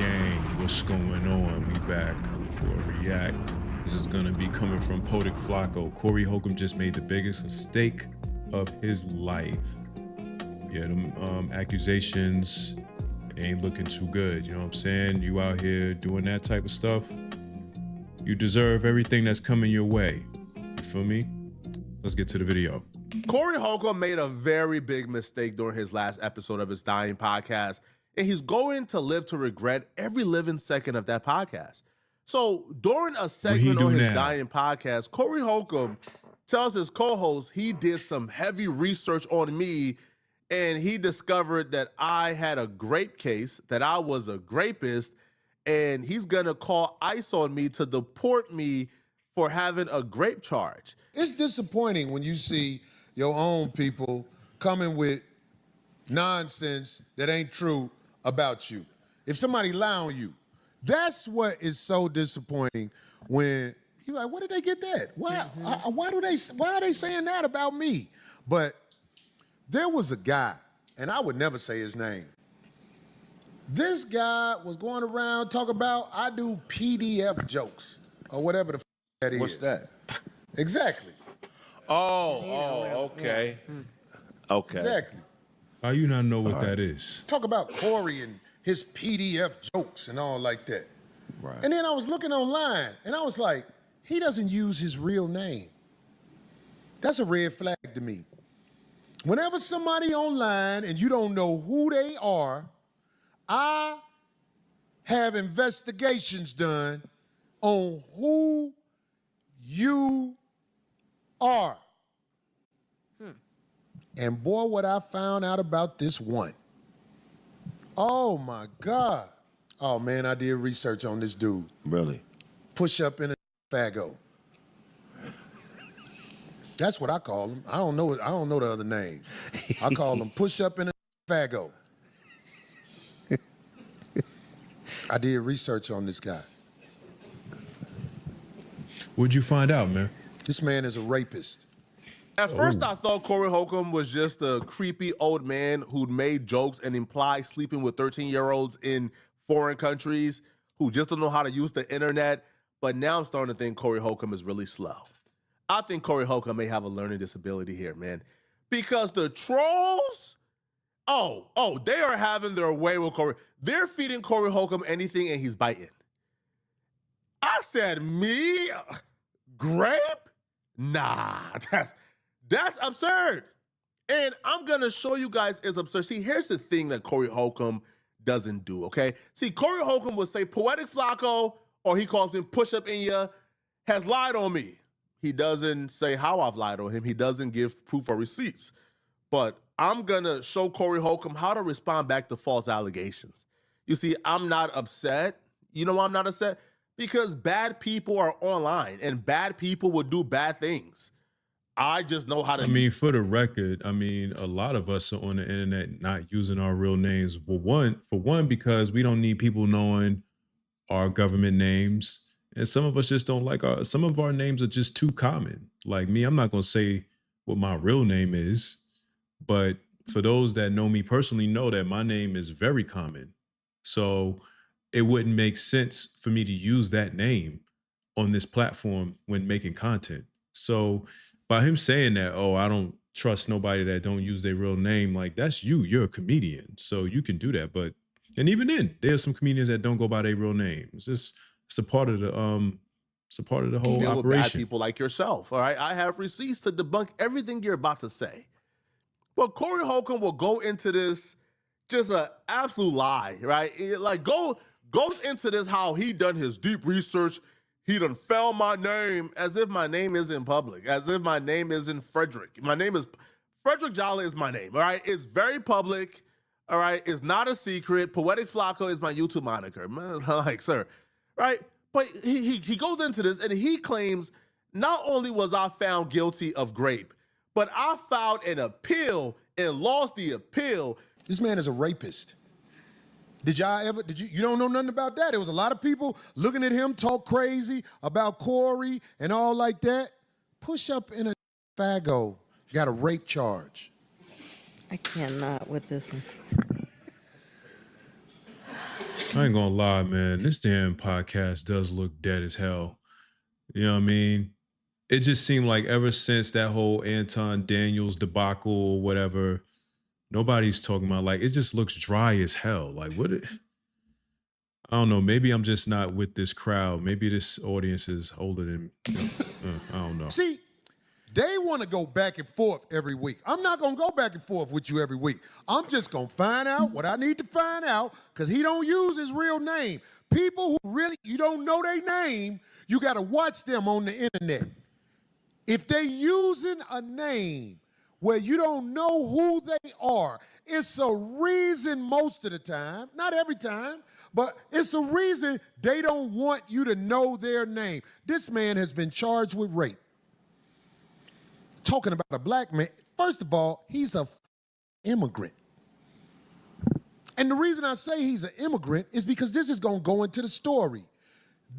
Gang, what's going on? We back for a react. This is gonna be coming from Poetic Flacco. Corey Holcomb just made the biggest mistake of his life. Yeah, them accusations ain't looking too good. You know what I'm saying? You out here doing that type of stuff, you deserve everything that's coming your way. You feel me? Let's get to the video. Corey Holcomb made a very big mistake during his last episode of his dying podcast, and he's going to live to regret every living second of that podcast. So during a segment on his dying podcast, Corey Holcomb tells his co-host he did some heavy research on me, and he discovered that I had a grape case, that I was a grapist, and he's gonna call ICE on me to deport me for having a grape charge. It's disappointing when you see your own people coming with nonsense that ain't true about you. If somebody lie on you, that's what is so disappointing when you're like, where did they get that? Why are they saying that about me? But there was a guy, and I would never say his name. This guy was going around talking about, I do PDF jokes, or whatever the f that is. What's that? Exactly. Okay. Okay. Exactly. How you not know what that is? Talk about Corey and his PDF jokes and all like that. Right. And then I was looking online, and I was like, he doesn't use his real name. That's a red flag to me. Whenever somebody online and you don't know who they are, I have investigations done on who you are. And boy, what I found out about this one. Oh my God. Oh man, I did research on this dude. Really? Push up in a faggo. That's what I call him. I don't know the other names. I call him push up in a faggo. I did research on this guy. What'd you find out, man? This man is a rapist. At first, I thought Corey Holcomb was just a creepy old man who'd made jokes and implied sleeping with 13-year-olds in foreign countries who just don't know how to use the internet. But now I'm starting to think Corey Holcomb is really slow. I think Corey Holcomb may have a learning disability here, man. Because the trolls, they are having their way with Corey. They're feeding Corey Holcomb anything and he's biting. I said, me? Grape? Nah, that's absurd. And I'm going to show you guys it's absurd. See, here's the thing that Corey Holcomb doesn't do, okay? See, Corey Holcomb would say Poetic Flacco, or he calls him Push Up In Ya, has lied on me. He doesn't say how I've lied on him. He doesn't give proof or receipts. But I'm going to show Corey Holcomb how to respond back to false allegations. You see, I'm not upset. You know why I'm not upset? Because bad people are online, and bad people will do bad things. I just know how to. I mean, for the record, I mean, a lot of us are on the internet not using our real names. For one, because we don't need people knowing our government names, and some of us just don't like some of our names are just too common. Like me, I'm not gonna say what my real name is, but for those that know me personally, know that my name is very common. So it wouldn't make sense for me to use that name on this platform when making content. So by him saying that, I don't trust nobody that don't use their real name, like that's you're a comedian, so you can do that. But, and even then, there's some comedians that don't go by their real names. It's a part of the whole deal operation. With bad people like yourself, all right? I have receipts to debunk everything you're about to say. But Corey Holcomb will go into this just an absolute lie, right? Goes into this how he done his deep research. He done found my name, as if my name isn't public, as if my name isn't Frederick. My name is Frederick Jolly is my name, all right? It's very public, all right? It's not a secret. Poetic Flacco is my YouTube moniker. Man, like, sir, right? But he goes into this and he claims not only was I found guilty of grape, but I filed an appeal and lost the appeal. This man is a rapist. You don't know nothing about that? There was a lot of people looking at him talk crazy about Corey and all like that. Push up in a faggo, got a rape charge. I cannot with this one. I ain't gonna lie, man. This damn podcast does look dead as hell. You know what I mean? It just seemed like ever since that whole Anton Daniels debacle or whatever, nobody's talking about, like, it just looks dry as hell. Like, I don't know. Maybe I'm just not with this crowd. Maybe this audience is older than, I don't know. See, they want to go back and forth every week. I'm not going to go back and forth with you every week. I'm just going to find out what I need to find out because he don't use his real name. People who really, you don't know their name, you got to watch them on the internet. If they using a name where you don't know who they are, it's a reason most of the time, not every time, but it's a reason they don't want you to know their name. This man has been charged with rape. Talking about a black man, first of all, he's a immigrant. And the reason I say he's an immigrant is because this is going to go into the story.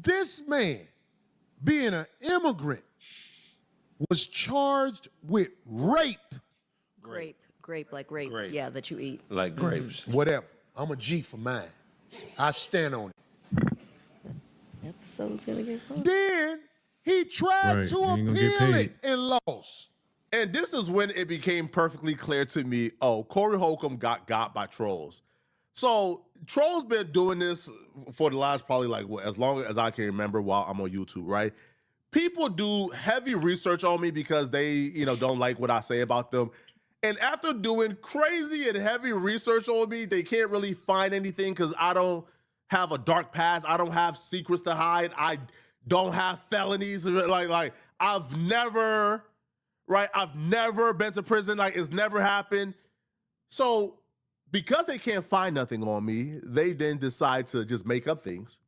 This man, being an immigrant, was charged with rape. Grape, like grapes, Grape. yeah, that you eat. Like grapes. Whatever. I'm a G for mine. I stand on it. Episode's gonna get close. Then he tried Right, to you ain't gonna get appeal paid. it and lost. And this is when it became perfectly clear to me, oh, Corey Holcomb got by trolls. So trolls been doing this for the last probably like what, as long as I can remember while I'm on YouTube, right? People do heavy research on me because they, don't like what I say about them. And after doing crazy and heavy research on me, they can't really find anything because I don't have a dark past. I don't have secrets to hide. I don't have felonies. Like I've never been to prison. Like it's never happened. So because they can't find nothing on me, they then decide to just make up things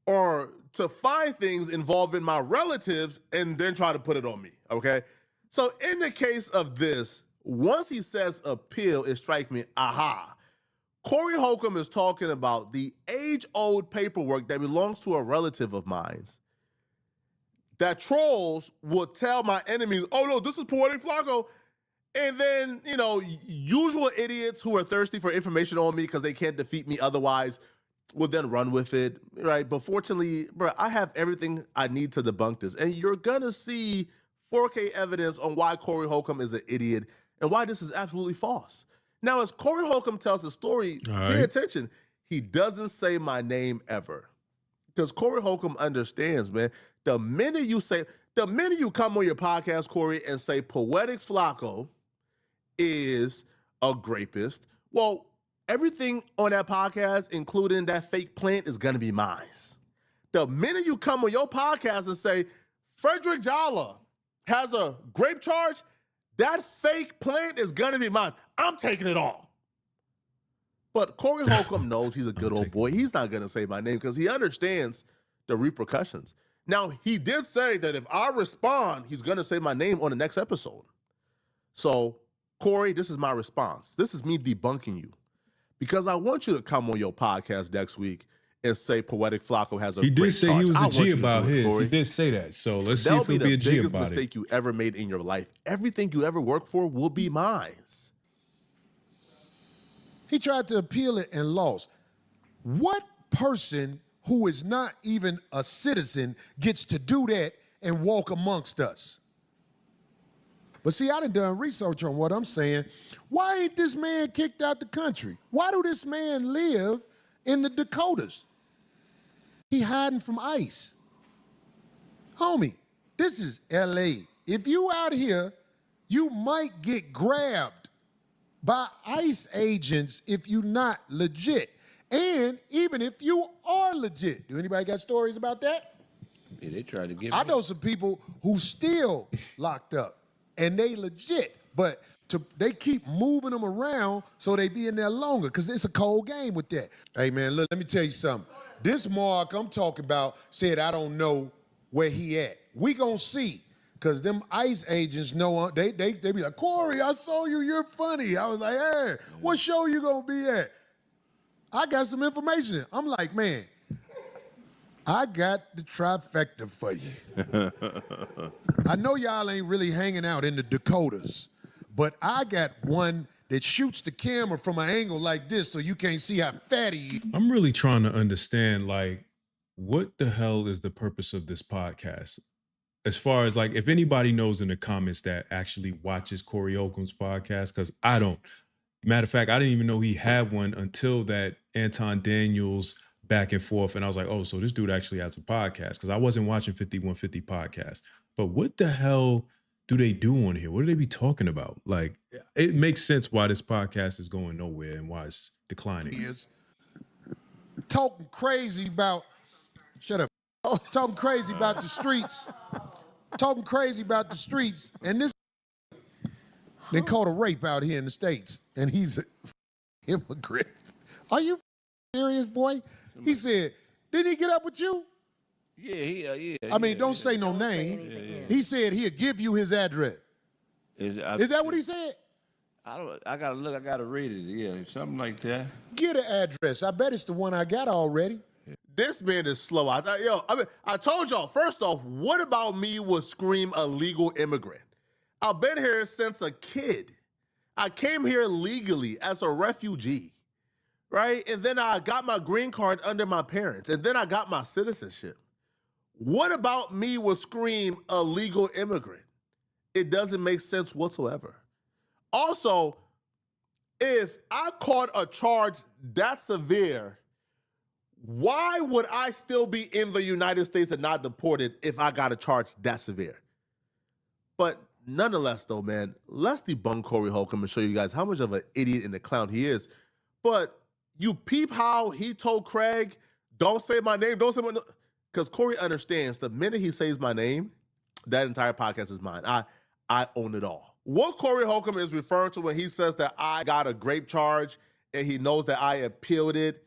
or to find things involving my relatives and then try to put it on me, okay? So in the case of this, once he says appeal, it strikes me, aha. Corey Holcomb is talking about the age-old paperwork that belongs to a relative of mine that trolls will tell my enemies, oh no, this is Poetic Flacco. And then, usual idiots who are thirsty for information on me because they can't defeat me otherwise will then run with it, right? But fortunately, bro, I have everything I need to debunk this. And you're gonna see 4K evidence on why Corey Holcomb is an idiot and why this is absolutely false. Now, as Corey Holcomb tells his story, pay attention, he doesn't say my name ever. Because Corey Holcomb understands, man, the minute you come on your podcast, Corey, and say Poetic Flacco is a grapist, well, everything on that podcast, including that fake plant, is going to be mine. The minute you come on your podcast and say, Frederick Jala has a grape charge, that fake plant is going to be mine. I'm taking it all. But Corey Holcomb knows he's a good old boy. He's not going to say my name because he understands the repercussions. Now, he did say that if I respond, he's going to say my name on the next episode. So, Corey, this is my response. This is me debunking you. Because I want you to come on your podcast next week and say Poetic Flacco has a He great did say charge. he was I a want G you to about do it, his. Corey. He did say that. So let's see That'll if he'll be be a the G biggest about mistake it. you ever made in your life. Everything you ever worked for will be mine. He tried to appeal it and lost. What person who is not even a citizen gets to do that and walk amongst us? But see, I done research on what I'm saying. Why ain't this man kicked out the country? Why do this man live in the Dakotas? He hiding from ICE. Homie, this is LA. If you out here, you might get grabbed by ICE agents if you not legit. And even if you are legit. Do anybody got stories about that? Yeah, they tried to get I me. know some people who still locked up and they legit, but they keep moving them around so they be in there longer because it's a cold game with that. Hey man, look, let me tell you something. This Mark I'm talking about said I don't know where he at. We gonna see. Cause them ICE agents know they be like, Corey, I saw you, you're funny. I was like, hey, what show you gonna be at? I got some information. I'm like, man, I got the trifecta for you. I know y'all ain't really hanging out in the Dakotas, but I got one that shoots the camera from an angle like this so you can't see how fatty he is. I'm really trying to understand, like, what the hell is the purpose of this podcast? As far as, like, if anybody knows in the comments that actually watches Corey Holcomb's podcast, because I don't. Matter of fact, I didn't even know he had one until that Anton Daniels back and forth. And I was like, oh, so this dude actually has a podcast, because I wasn't watching 5150 podcast. But what the hell do they do on here? What do they be talking about? Like, it makes sense why this podcast is going nowhere and why it's declining. Is talking crazy about, shut up, talking crazy about the streets, and this they caught a rape out here in the States, and he's an immigrant. Are you serious, boy? He said, didn't he get up with you? Yeah. I mean, don't say no Don't say name. anything. He said he'll give you his address. Is that what he said? I gotta look. I gotta read it. Yeah, something like that. Get an address. I bet it's the one I got already. This man is slow. I told y'all, first off, what about me would scream illegal immigrant? I've been here since a kid. I came here legally as a refugee, right? And then I got my green card under my parents, and then I got my citizenship. What about me would scream illegal immigrant? It doesn't make sense whatsoever. Also, if I caught a charge that severe, why would I still be in the United States and not deported if I got a charge that severe? But nonetheless, though, man, let's debunk Corey Holcomb and show you guys how much of an idiot and a clown he is. But you peep how he told Craig, don't say my name, don't say my name. Because Corey understands the minute he says my name, that entire podcast is mine. I own it all. What Corey Holcomb is referring to when he says that I got a grape charge and he knows that I appealed it,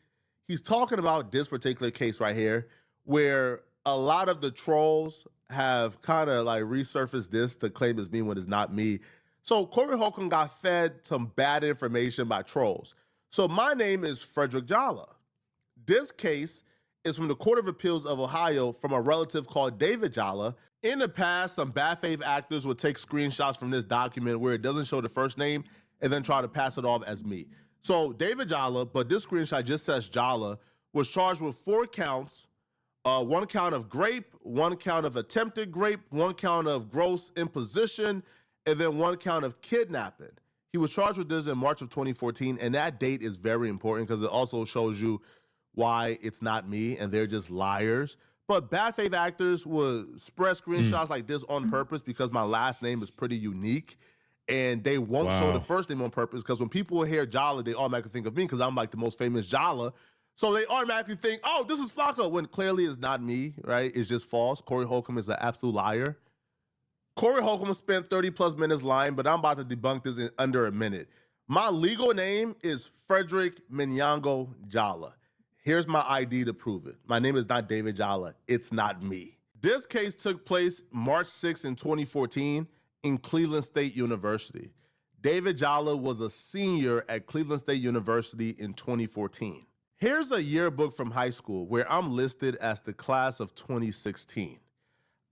he's talking about this particular case right here, where a lot of the trolls have kind of like resurfaced this to claim it's me when it's not me. So Corey Holcomb got fed some bad information by trolls. So my name is Frederick Jalla. This case is from the Court of Appeals of Ohio from a relative called David Jalla. In the past, some bad faith actors would take screenshots from this document where it doesn't show the first name and then try to pass it off as me. So David Jalla, but this screenshot just says Jalla, was charged with 4 counts, 1 count of grape, 1 count of attempted grape, 1 count of gross imposition, and then 1 count of kidnapping. He was charged with this in March of 2014, and that date is very important because it also shows you why it's not me and they're just liars. But bad faith actors would spread screenshots like this on purpose because my last name is pretty unique. And they won't show the first name on purpose because when people hear Jalla, they automatically think of me because I'm like the most famous Jalla. So they automatically think, oh, this is Flacco, when clearly it's not me, right? It's just false. Corey Holcomb is an absolute liar. Corey Holcomb spent 30 plus minutes lying, but I'm about to debunk this in under a minute. My legal name is Frederick Minyango Jalla. Here's my ID to prove it. My name is not David Jalla. It's not me. This case took place March 6 in 2014 in Cleveland State University. David Jalla was a senior at Cleveland State University in 2014. Here's a yearbook from high school where I'm listed as the class of 2016.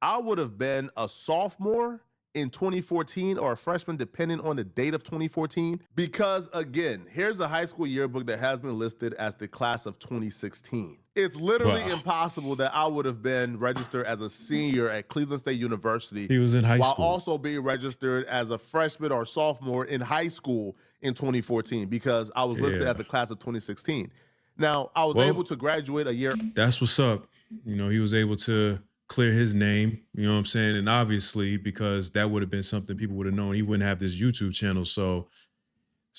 I would have been a sophomore in 2014 or a freshman depending on the date of 2014 because, again, here's a high school yearbook that has been listed as the class of 2016. It's literally impossible that I would have been registered as a senior at Cleveland State University. He was in high while school. also being registered as a freshman or sophomore in high school in 2014 because I was listed as a class of 2016. Now, I was able to graduate a year. That's what's up. You know, he was able to clear his name, you know what I'm saying? And obviously, because that would have been something people would have known, he wouldn't have this YouTube channel. So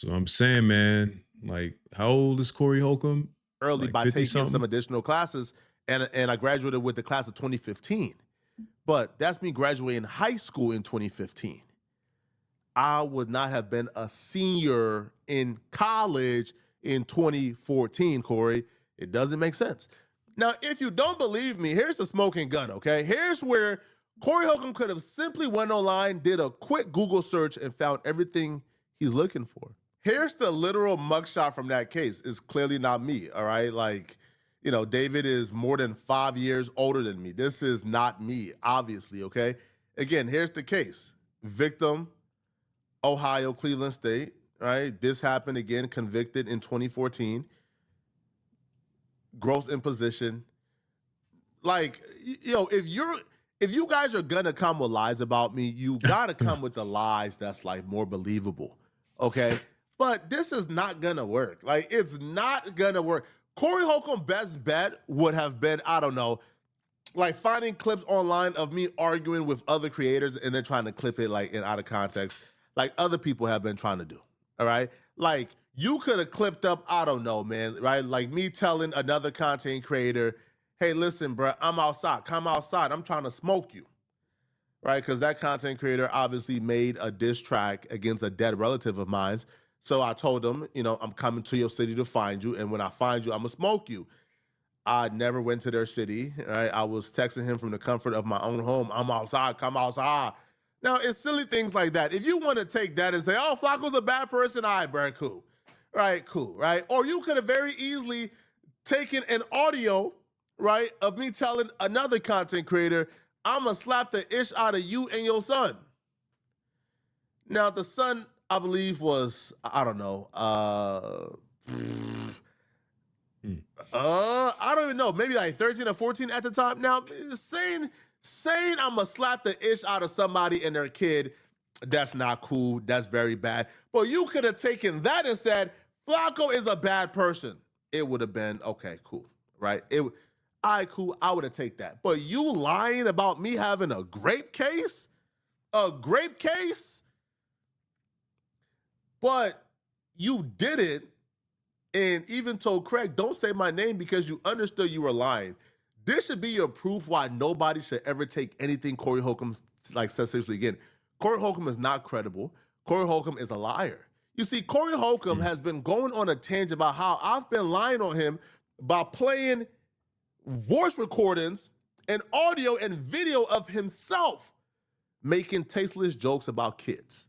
I'm saying, man, like, how old is Corey Holcomb? Early like by taking something? some additional classes, and I graduated with the class of 2015. But that's me graduating high school in 2015. I would not have been a senior in college in 2014, Corey. It doesn't make sense. Now, if you don't believe me, here's the smoking gun, okay? Here's where Corey Holcomb could have simply went online, did a quick Google search, and found everything he's looking for. Here's the literal mugshot from that case. It's clearly not me, all right? Like, you know, David is more than 5 years older than me. This is not me, obviously, okay? Again, here's the case. Victim, Ohio, Cleveland State. right? This happened again, convicted in 2014. Gross imposition. Like, if you guys are gonna come with lies about me, you gotta come with the lies that's like more believable. Okay. But this is not gonna work. Like, it's not gonna work. Corey Holcomb's best bet would have been, I don't know, like finding clips online of me arguing with other creators and then trying to clip it like in out of context, like other people have been trying to do. All right. Like, you could have clipped up, I don't know, man, right? Like me telling another content creator, hey, listen, bro, I'm outside. Come outside. I'm trying to smoke you. Right? Because that content creator obviously made a diss track against a dead relative of mine. So I told him, I'm coming to your city to find you. And when I find you, I'm going to smoke you. I never went to their city. Right? I was texting him from the comfort of my own home. I'm outside. Come outside. Now, it's silly things like that. If you want to take that and say, oh, Flacco's a bad person, all right, bro, cool. Right, cool, right? Or you could have very easily taken an audio, right, of me telling another content creator, I'm going to slap the ish out of you and your son. Now, the son, I believe, was, I don't know, I don't even know, maybe like 13 or 14 at the time. Now, saying I'm going to slap the ish out of somebody and their kid, that's not cool. That's very bad. But you could have taken that and said, Flacco is a bad person. It would have been, okay, cool, right? All right, cool, I would have taken that. But you lying about me having a grape case? A grape case? But you did it and even told Craig, don't say my name because you understood you were lying. This should be your proof why nobody should ever take anything Corey Holcomb says seriously again. Corey Holcomb is not credible. Corey Holcomb is a liar. You see, Corey Holcomb has been going on a tangent about how I've been lying on him by playing voice recordings and audio and video of himself making tasteless jokes about kids.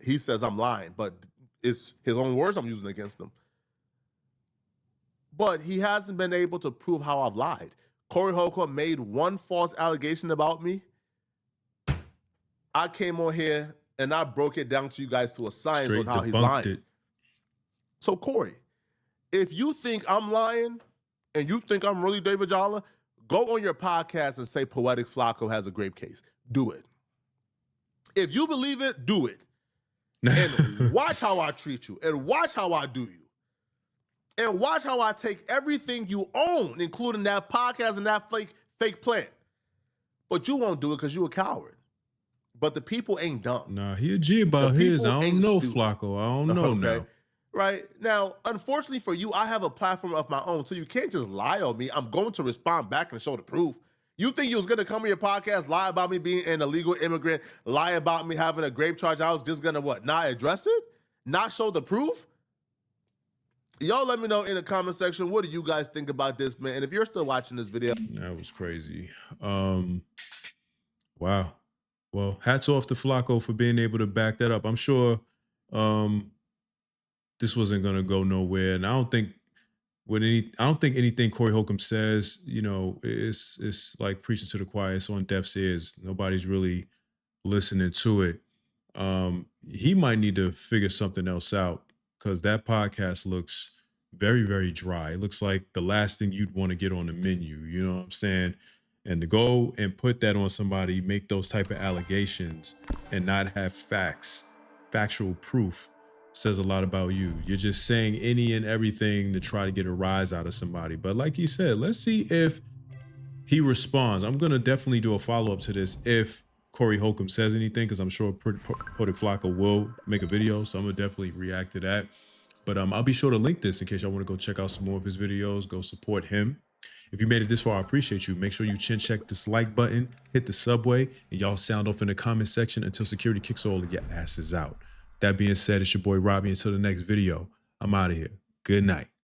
He says I'm lying, but it's his own words I'm using against him. But he hasn't been able to prove how I've lied. Corey Holcomb made one false allegation about me. I came on here and I broke it down to you guys to a science on how he's lying. So, Corey, if you think I'm lying and you think I'm really David Jala, go on your podcast and say Poetic Flacco has a grape case. Do it. If you believe it, do it. And watch how I treat you. And watch how I do you. And watch how I take everything you own, including that podcast and that fake plant. But you won't do it because you're a coward. But the people ain't dumb. Nah, he a G about his. I don't know, stupid. Flacco. I don't know now. Right? Now, unfortunately for you, I have a platform of my own, so you can't just lie on me. I'm going to respond back and show the proof. You think you was going to come on your podcast, lie about me being an illegal immigrant, lie about me having a grape charge, I was just going to what? Not address it? Not show the proof? Y'all let me know in the comment section, what do you guys think about this, man? And if you're still watching this video. That was crazy. Wow. Well, hats off to Flacco for being able to back that up. I'm sure this wasn't going to go nowhere. And I don't think anything Corey Holcomb says, it's like preaching to the choir. It's on deaf ears. Nobody's really listening to it. He might need to figure something else out because that podcast looks very, very dry. It looks like the last thing you'd want to get on the menu. You know what I'm saying? And to go and put that on somebody, make those type of allegations and not have factual proof says a lot about you. You're just saying any and everything to try to get a rise out of somebody. But like you said, let's see if he responds. I'm going to definitely do a follow-up to this if Corey Holcomb says anything, because I'm sure Poetic Flacco will make a video. So I'm going to definitely react to that. But I'll be sure to link this in case y'all want to go check out some more of his videos. Go support him. If you made it this far, I appreciate you. Make sure you check this like button, hit the subway, and y'all sound off in the comment section until security kicks all of your asses out. That being said, it's your boy Robbie. Until the next video, I'm out of here. Good night.